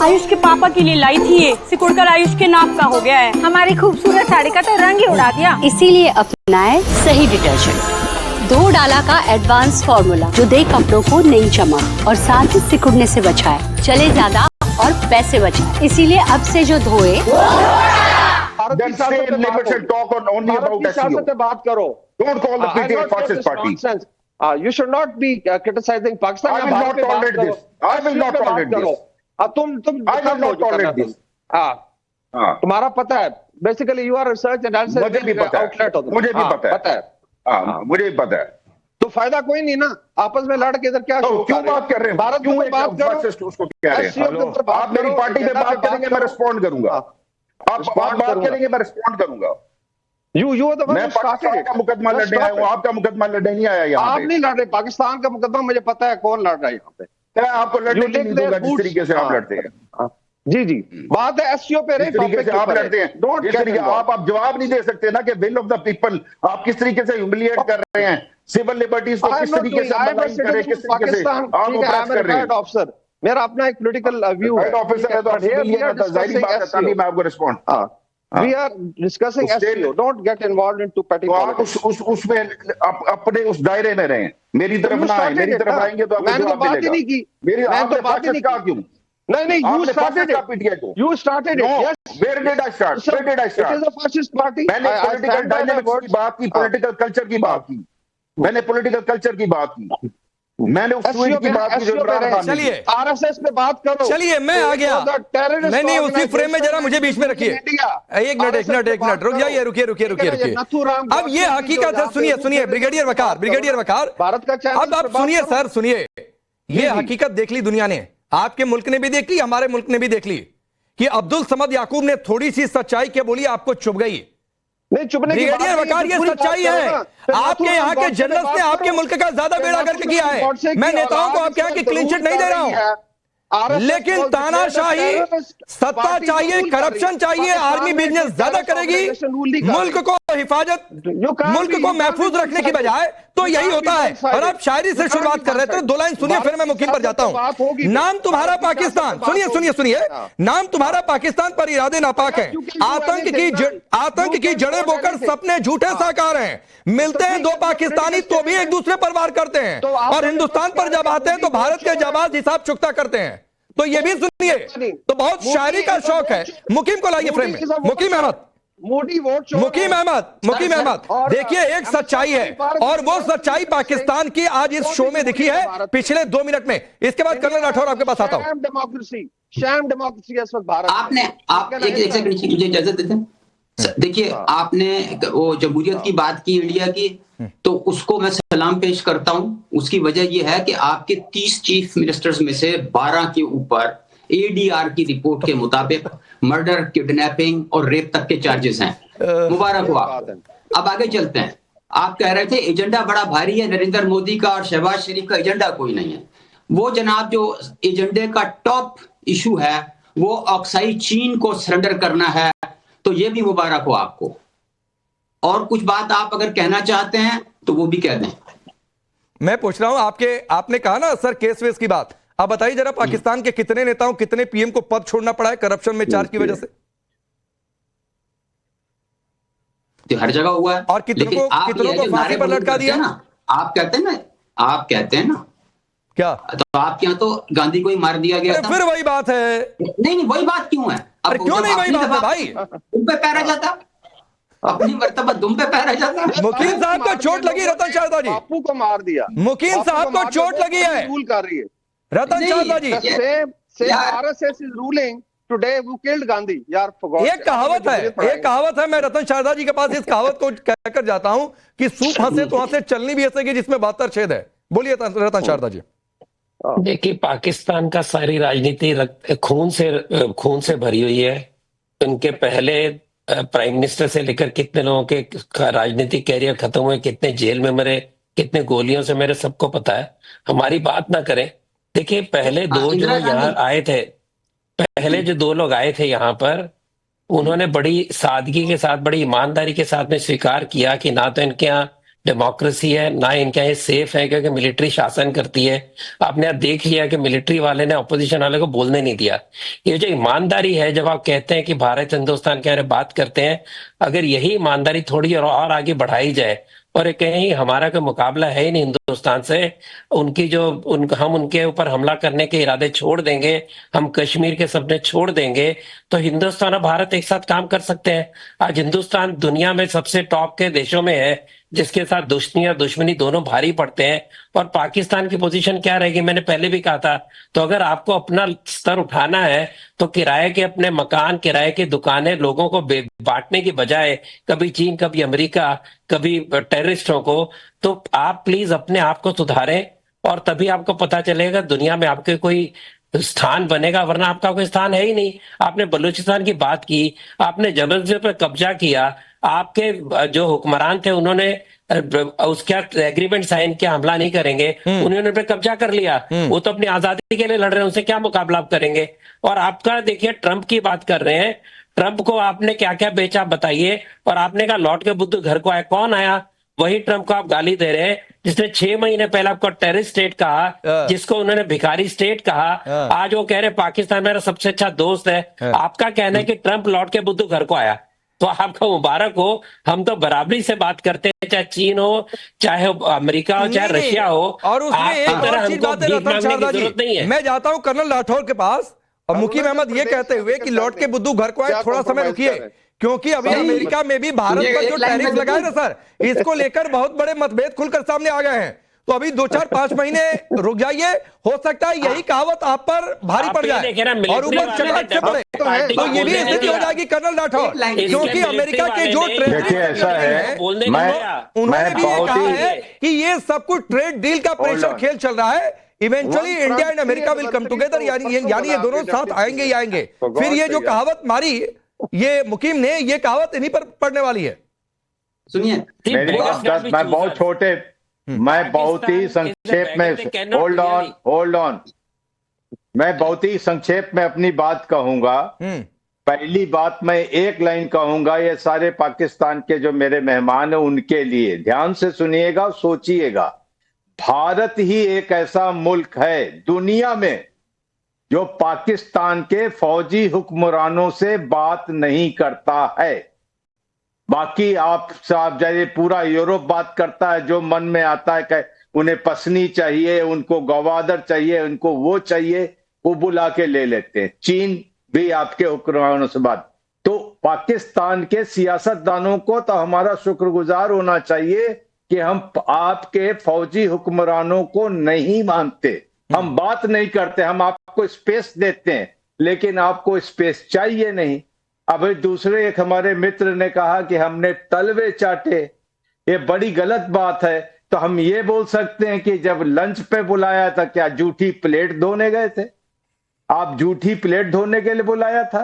आयुष के पापा के लिए लाई थी ये, सिकुड़कर आयुष के नाक का हो गया है। हमारी खूबसूरत साड़ी का तो रंग ही उड़ा दिया। इसीलिए अपनाए सही डिटर्जेंट, 2 डाला का एडवांस फॉर्मूला जो दे कपड़ों को नई चमक और साथ ही सिकुड़ने से बचाए, चले ज्यादा और पैसे बचाए। इसीलिए अब से जो धोए बात करो। Don't call the PTA fascist party. You should not be criticizing Pakistan. I will not tolerate this. I will not tolerate this. तुम I will not tolerate this. तुम्हारा पता है, basically you are research analysis मुझे भी पता है, मुझे भी पता है, मुझे भी पता है। तो फायदा कोई नहीं ना, आपस में लड़ के इधर क्या तो क्यों बात कर रहे हैं? भारत में बात करो, उसको कह रहे हैं आप मेरी पार्टी में बात करेंगे, मैं रिस्पॉन्ड करूंगा। आप बात करेंगे, मैं रिस्पॉन्ड करूंगा। मैं पाकिस्तान का मुकदमा लड़ने आया हूँ, आपका मुकदमा लड़ने नहीं आया यहाँ। आप नहीं लड़ रहे, पाकिस्तान का मुकदमा मुझे पता है कौन लड़ रहा है यहाँ पे। मैं आपको लड़ने नहीं दूंगा जिस तरीके से आप लड़ते हैं। जी जी, बात है एससीओ पे रही, तरीके से आप लड़ते हैं। जिस तरीके आप जवाब नहीं दे सकते ना कि विल ऑफ द पीपल आप किस तरीके से ह्यूमिलिएट कर रहे हैं, सिविल लिबर्टीज को किस तरीके से मलाइन कर रहे हैं, किस तरीके से आप ऑपरेट कर रहे हैं। ऑफिसर, मेरा अपना एक पॉलिटिकल व्यू है। ऑफिसर है तो जाहिर बात है, तभी मैं आपको respond. We are discussing SCO. Don't get involved into petty politics. उसमें अपने उस दायरे में रहें, मेरी तरफ ना आए। मेरी तरफ आएंगे तो मैंने तो बात ही नहीं की। मैंने तो बात ही नहीं की। क्यों? नहीं, you started it. You started it. Yes. Where did I start? Where did I start? It is a fascist party. मैंने पॉलिटिकल डायनेमिक्स की बात की, पॉलिटिकल कल्चर की बात की, मैंने पॉलिटिकल कल्चर की बात की, मैंने उस की बात की जो इमरान खान। चलिए आरएसएस पे बात करो। चलिए मैं आ गया, नहीं उसी फ्रेम में जरा मुझे बीच में रखिए। एक मिनट रुक जाइए, रुकिए। अब ये हकीकत है, सुनिए ब्रिगेडियर वकार, भारत का अब आप सुनिए सर, सुनिए। ये हकीकत देख ली दुनिया ने, आपके मुल्क ने भी देख ली, हमारे मुल्क ने भी देख ली कि अब्दुल समद याकूब ने थोड़ी सी सच्चाई क्या बोली, आपको चुभ गई। नहीं चुभने की ब्रिगेडियर वकार, ये सच्चाई है। आपके यहाँ के जनरल्स ने आपके मुल्क का ज्यादा बेड़ा करके किया है। मैं नेताओं को आपके यहाँ की क्लीन चिट नहीं दे रहा हूं, लेकिन तानाशाही, सत्ता चाहिए, करप्शन चाहिए, आर्मी बिजनेस ज्यादा करेगी। मुल्क को हिफाजत, मुल्क को महफूज रखने की बजाय तो यही होता है। और आप शायरी से शुरुआत कर रहे थे, 2 लाइन सुनिए फिर मैं मुकीम पर जाता हूं। नाम तुम्हारा पाकिस्तान, सुनिए, नाम तुम्हारा पाकिस्तान पर इरादे नापाक है। आतंक की जड़ें बोकर सपने झूठे साकार हैं। मिलते हैं 2 पाकिस्तानी तो भी एक दूसरे पर वार करते हैं, और हिंदुस्तान पर जब आते हैं तो भारत के जाबाज हिसाब चुकता करते हैं। तो ये भी सुनिए, तो बहुत शायरी का शौक है। मुकीम को लाइए फ्रेम में। मुकीम अहमद, देखिए एक सच्चाई है, और वो सच्चाई पाकिस्तान की आज इस शो में दिखी है पिछले 2 मिनट में। इसके बाद कर्नल राठौर आपके पास आता हूं। शैम डेमोक्रेसी इस वक्त भारत। आप एक सेकंड मुझे इजाजत देते हैं। देखिए आपने वो जमहूरियत की बात की, इंडिया की, तो उसको मैं सलाम पेश करता हूं। उसकी वजह यह है कि आपके 30 चीफ मिनिस्टर्स में से 12 के ऊपर एडीआर की रिपोर्ट के मुताबिक मर्डर, किडनैपिंग और रेप तक के चार्जेस हैं। मुबारक हुआ। अब आगे चलते हैं। आप कह रहे थे एजेंडा बड़ा भारी है नरेंद्र मोदी का, और शहबाज शरीफ का एजेंडा कोई नहीं है। वो जनाब जो एजेंडे का टॉप इशू है वो ऑक्साई चीन को सरेंडर करना है, तो ये भी मुबारक हो आपको। और कुछ बात आप अगर कहना चाहते हैं तो वो भी कह दें। मैं पूछ रहा हूं, आपने कहा ना सर केस वेस की बात, अब बताइए जरा पाकिस्तान के कितने नेताओं, कितने पीएम को पद छोड़ना पड़ा है करप्शन में चार्ज की वजह से? तो हर जगह हुआ है। और कितनों को फांसी पर लटका दिया ना। आप कहते हैं ना क्या, तो आपके यहाँ तो गांधी को ही मार दिया गया था। फिर वही बात है। नहीं वही बात क्यों है? अरे क्यों नहीं वही बात है भाई? तुम पे पैरा जाता, अपनी मर्तबा तुम पे पैरा जाता। मुकीम साहब को चोट लगी, रतन शारदा जी बापू को मार दिया। मुकीम साहब को चोट लगी है, रूल कर रही है रतन Sharda ji. RSS is ruling today, वो किल्ड गांधी। यार एक कहावत है, मैं रतन शारदा जी के पास इस कहावत को कहकर जाता हूं कि सूप हंसे तो हंसे, चलनी भी हंसेगी जिसमें 72 छेद है। बोलिए रतन शारदा जी। देखिए पाकिस्तान का सारी राजनीति खून से भरी हुई है। उनके पहले प्राइम मिनिस्टर से लेकर कितने लोगों के राजनीतिक कैरियर खत्म हुए, कितने जेल में मरे, कितने गोलियों से मरे, सबको पता है। हमारी बात ना करें। देखिए पहले जो दो लोग आए थे यहाँ पर, उन्होंने बड़ी सादगी के साथ, बड़ी ईमानदारी के साथ में स्वीकार किया कि ना तो इनके यहाँ डेमोक्रेसी है, ना इनका ये सेफ है, क्योंकि मिलिट्री शासन करती है। आपने देख लिया कि मिलिट्री वाले ने अपोजिशन वाले को बोलने नहीं दिया। ये जो ईमानदारी है, जब आप कहते हैं कि भारत हिंदुस्तान के बारे में बात करते हैं, अगर यही ईमानदारी थोड़ी और आगे बढ़ाई जाए, और कहीं हमारा कोई मुकाबला है ही नहीं हिंदुस्तान से, उनकी जो हम उनके ऊपर हमला करने के इरादे छोड़ देंगे, हम कश्मीर के सपने छोड़ देंगे, तो हिंदुस्तान और भारत एक साथ काम कर सकते हैं। आज हिंदुस्तान दुनिया में सबसे टॉप के देशों में है, जिसके साथ दोस्ती और दुश्मनी दोनों भारी पड़ते हैं। और पाकिस्तान की पोजीशन क्या रहेगी, मैंने पहले भी कहा था। तो अगर आपको अपना स्तर उठाना है, तो किराए के अपने मकान, किराए की दुकानें लोगों को बांटने की बजाय, कभी चीन, कभी अमेरिका, कभी टेररिस्टों को, तो आप प्लीज अपने आप को सुधारें, और तभी आपको पता चलेगा दुनिया में आपके कोई स्थान बनेगा, वरना आपका कोई स्थान है ही नहीं। आपने बलूचिस्तान की बात की, आपने जबलपुर पर कब्जा किया, आपके जो हुक्मरान थे उन्होंने उसका एग्रीमेंट साइन किया, हमला नहीं करेंगे, उन्होंने पे कब्जा कर लिया। वो तो अपनी आजादी के लिए लड़ रहे हैं, उनसे क्या मुकाबला आप करेंगे। और आपका देखिए, ट्रंप की बात कर रहे हैं, ट्रंप को आपने क्या क्या बेचा बताइए। और आपने कहा लौट के बुद्धू घर को आया, कौन आया? वही ट्रंप को आप गाली दे रहे हैं जिसने 6 महीने पहले आपको टेररिस्ट स्टेट कहा, जिसको उन्होंने भिखारी स्टेट कहा। आज वो कह रहे पाकिस्तान मेरा सबसे अच्छा दोस्त है। आपका कहना है कि ट्रंप लौट के बुद्धू घर को आया, तो आपका मुबारक हो। हम तो बराबरी से बात करते हैं, चाहे चीन हो, चाहे अमेरिका हो, चाहे रशिया हो। और उसमें एक और चीज बात है रतन शारदा जी, मैं जाता हूं कर्नल राठौर के पास, और मुकीम अहमद ये कहते हुए कि लौट के बुद्धू घर को आए, थोड़ा समय रुकिए, क्योंकि अभी अमेरिका में भी भारत पर जो टैरिफ लगाए ना सर, इसको लेकर बहुत बड़े मतभेद खुलकर सामने आ गए हैं। तो अभी 2-4-5 महीने रुक जाइए, हो सकता है यही कहावत आप पर भारी पड़ जाए और ऊपर चटाक से पड़े, तो ये भी स्थिति हो जाएगी कर्नल राठौर। क्योंकि अमेरिका के जो ट्रेड ऐसा है, उन्होंने भी ये कहा है कि ये सब कुछ ट्रेड डील का प्रेशर खेल चल रहा है। Eventually India and America will come together, यानी ये दोनों साथ आएंगे ही आएंगे। फिर ये जो कहावत मारी ये मुकीम ने, ये कहावत इन्हीं पर पड़ने वाली है। सुनिए, मैं बहुत छोटे, मैं बहुत ही संक्षेप में, होल्ड ऑन, मैं बहुत ही संक्षेप में अपनी बात कहूंगा। पहली बात मैं एक लाइन कहूंगा, ये सारे पाकिस्तान के जो मेरे मेहमान हैं उनके लिए, ध्यान से सुनिएगा, सोचिएगा। भारत ही एक ऐसा मुल्क है दुनिया में जो पाकिस्तान के फौजी हुक्मरानों से बात नहीं करता है। बाकी आप साहब जाइए, पूरा यूरोप बात करता है, जो मन में आता है कि उन्हें पसनी चाहिए, उनको गवादर चाहिए, उनको वो चाहिए, वो बुला के ले लेते हैं। चीन भी आपके हुक्मरानों से बात। तो पाकिस्तान के सियासतदानों को तो हमारा शुक्रगुजार होना चाहिए कि हम आपके फौजी हुक्मरानों को नहीं मानते, हम बात नहीं करते, हम आपको स्पेस देते हैं, लेकिन आपको स्पेस चाहिए नहीं। अभी दूसरे एक हमारे मित्र ने कहा कि हमने तलवे चाटे, ये बड़ी गलत बात है। तो हम ये बोल सकते हैं कि जब लंच पे बुलाया था, क्या जूठी प्लेट धोने गए थे? आप जूठी प्लेट धोने के लिए बुलाया था?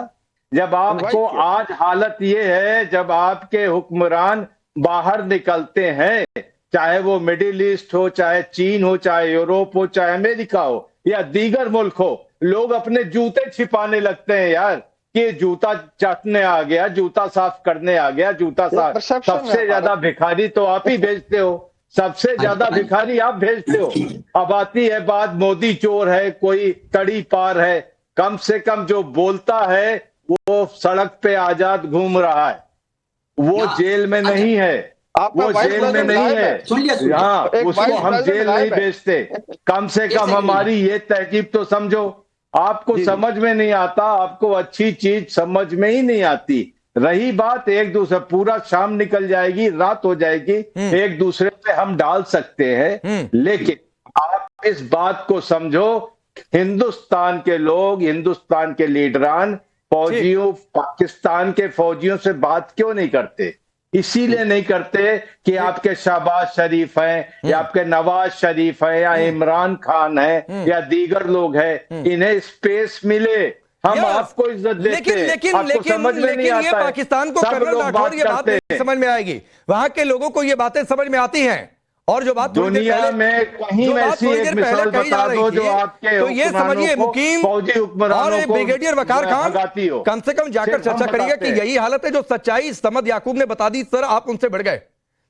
जब आपको आज हालत ये है, जब आपके हुक्मरान बाहर निकलते हैं, चाहे वो मिडिल ईस्ट हो, चाहे चीन हो, चाहे यूरोप हो, चाहे अमेरिका हो या दीगर मुल्क हो, लोग अपने जूते छिपाने लगते हैं यार, कि जूता चाटने आ गया, जूता साफ करने आ गया, जूता साफ। सबसे ज्यादा भिखारी तो आप ही भेजते हो, सबसे ज्यादा भिखारी आप भेजते हो। अब आती है बात, मोदी चोर है, कोई तड़ी पार है, कम से कम जो बोलता है वो सड़क पे आजाद घूम रहा है, वो जेल में नहीं है, वो जेल में नहीं है। हाँ, उसको हम जेल नहीं भेजते। कम से कम हमारी ये तहजीब तो समझो। आपको समझ में नहीं आता, आपको अच्छी चीज समझ में ही नहीं आती। रही बात एक दूसरे, पूरा शाम निकल जाएगी, रात हो जाएगी, एक दूसरे पे हम डाल सकते हैं, लेकिन आप इस बात को समझो, हिंदुस्तान के लोग, हिंदुस्तान के लीडरान फौजियों, पाकिस्तान के फौजियों से बात क्यों नहीं करते? इसीलिए नहीं करते कि आपके शहबाज शरीफ हैं या आपके नवाज शरीफ हैं या इमरान खान है या दीगर लोग हैं, इन्हें स्पेस मिले, हम आपको इज्जत देते हैं। लेकिन समझ में नहीं आता है। पाकिस्तान को कर्नल राठौर ये बात नहीं समझ में आएगी, वहां के लोगों को ये बातें समझ में आती हैं। और जो बात दुनिया में कहीं ऐसी एक मिसाल बता दो जो आपके, तो ये समझिए मुकीम फौजी हुक्मरानों को, ब्रिगेडियर वकार खान कम से कम जाकर चर्चा करिएगा कि यही हालत है जो सच्चाई समद याकूब ने बता दी। सर आप उनसे बढ़ गए,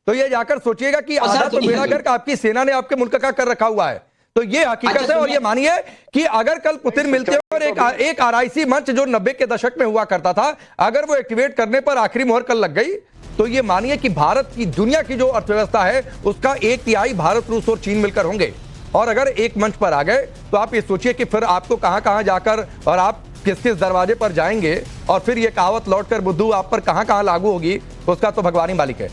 तो ये जाकर सोचिएगा कि आधा तो बेड़ा गर्क आपकी सेना ने आपके मुल्क का कर रखा हुआ है। तो ये हकीकत है। और ये मानिए कि अगर कल पुतिन मिलते हैं और एक आरआईसी मंच जो 90 के दशक में हुआ करता था, अगर वो एक्टिवेट करने पर आखिरी मोहर कल लग गई, तो ये मानिए कि भारत की दुनिया की जो अर्थव्यवस्था है उसका 1/3 भारत, रूस और चीन मिलकर होंगे। और अगर एक मंच पर आ गए तो आप ये सोचिए कि फिर आपको कहां कहां जाकर और आप किस किस दरवाजे पर जाएंगे, और फिर ये कहावत लौटकर बुद्धू आप पर कहां कहां लागू होगी, उसका तो भगवान ही मालिक है।